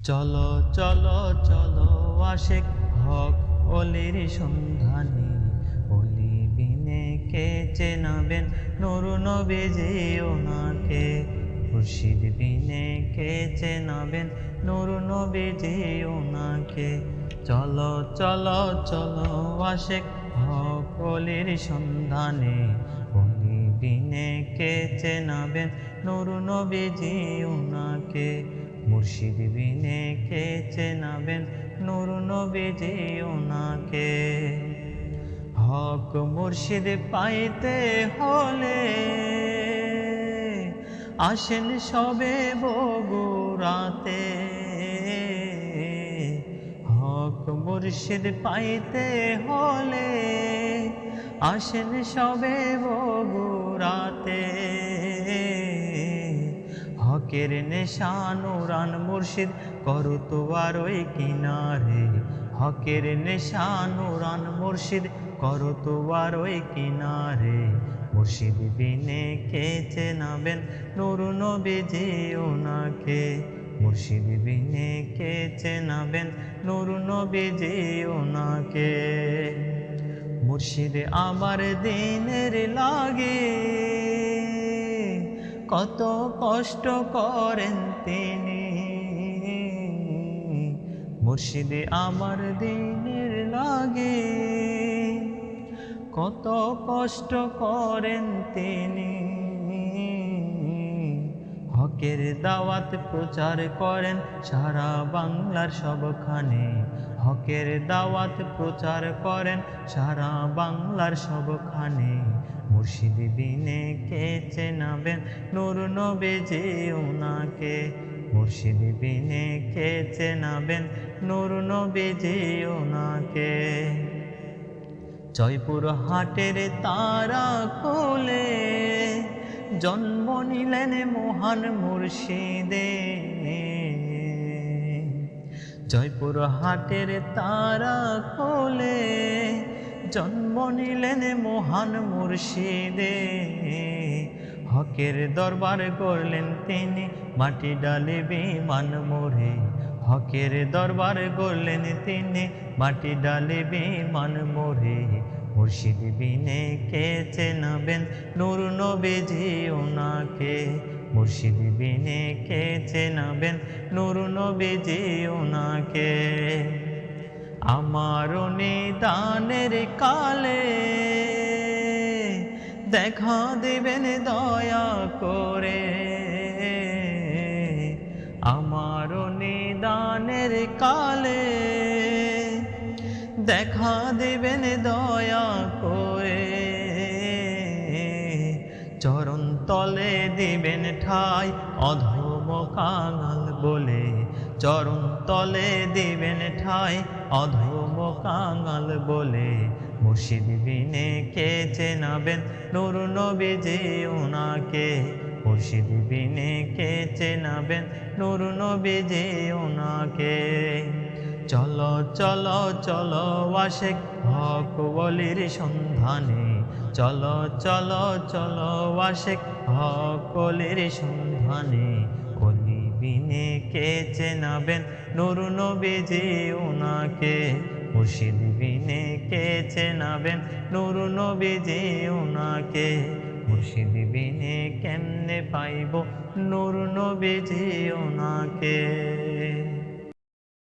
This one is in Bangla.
চলো চলো চলো আশেক হক অলির সন্ধানে, অলি বিনে কে চেনাবেন নূর নবীজি ওনাকে। মুর্শিদ বিনে কে চেনাবেন নূর নবীজি ওনাকে। চলো চলো চলো আশেক হক অলির সন্ধানে, অলি বিনে কে চেনাবেন নূর নবীজি ওনাকে। মুর্শিদ বিনে কে চেনাবেন নূর নবীজি ওনাকে। হক মুর্শিদ পাইতে হলে আসেন সবে বগুড়াতে। হক মুর্শিদ পাইতে হলে আসেন সবে বগুড়াতে। হকের নেশা নুরান মুর্শিদ করো তোমার ওই কিনারে। হকের নেশা নুরান মুর্শিদ করো তোমার ওই কিনারে। মুর্শিদ বিনে কে চেনাবেন নূর নবীজি ওনাকে। মুর্শিদ বিনে কে চেনাবেন নূর নবীজি ওনাকে। মুর্শিদ আমার দিনের লাগে কত কষ্ট করেন তিনি। মুর্শিদ আমার দিনের লাগে কত কষ্ট করেন তিনি। হকের দাওয়াত প্রচার করেন সারা বাংলার সবখানে। হকের দাওয়াত প্রচার করেন সারা বাংলার সবখানে। মুর্শিদ বিনে কে চেনাবেন নূর নবীজি ওনাকে। মুর্শিদ বিনে কে চেনাবেন নূর নবীজি ওনাকে। জয়পুর হাটের তারা কোলে জন্ম নিলেন মহান মুর্শিদে। জয়পুর হাটের তারা কোলে জন্ম নিলেন মহান মুর্শিদে। হকের দরবার করলেন তিনি মাটি ডালে বিমান মোড়ে। হকের দরবার করলেন তিনি মাটি ডালে বিমান মোড়ে। মুর্শিদ বিনে কে চেনাবেন নূর নবীজি ওনাকে। মুর্শিদ বিনে কে চেনাবেন নূর নবীজি ওনাকে। আমার নিদানের কালে দেখা দেবেন দয়া করে। আমার নিদানের কালে দেখা দেবেন দয়া করে। চরণ তলে দিবেন ঠাই অধম কাঙাল বলে। চরণ তলে দিবেন ঠাই অধম কাঙাল বলে। মুর্শিদ বিনে কে চেনাবেন নূর নবীজি ওনাকে। মুর্শিদ বিনে কে চেনাবেন নূর নবীজি ওনাকে। চলো চলো চলো আশেক হক ওলির সন্ধানে। চলো চলো চলো আশেক হক ওলির সন্ধানে। অলি বিনে কে চেনাবেন নূর নবীজি ওনাকে। মুর্শিদ বিনে কে চেনাবেন নূর নবীজি ওনাকে। মুর্শিদ বিনে কেমনে পাইব নূর নবীজি ওনাকে।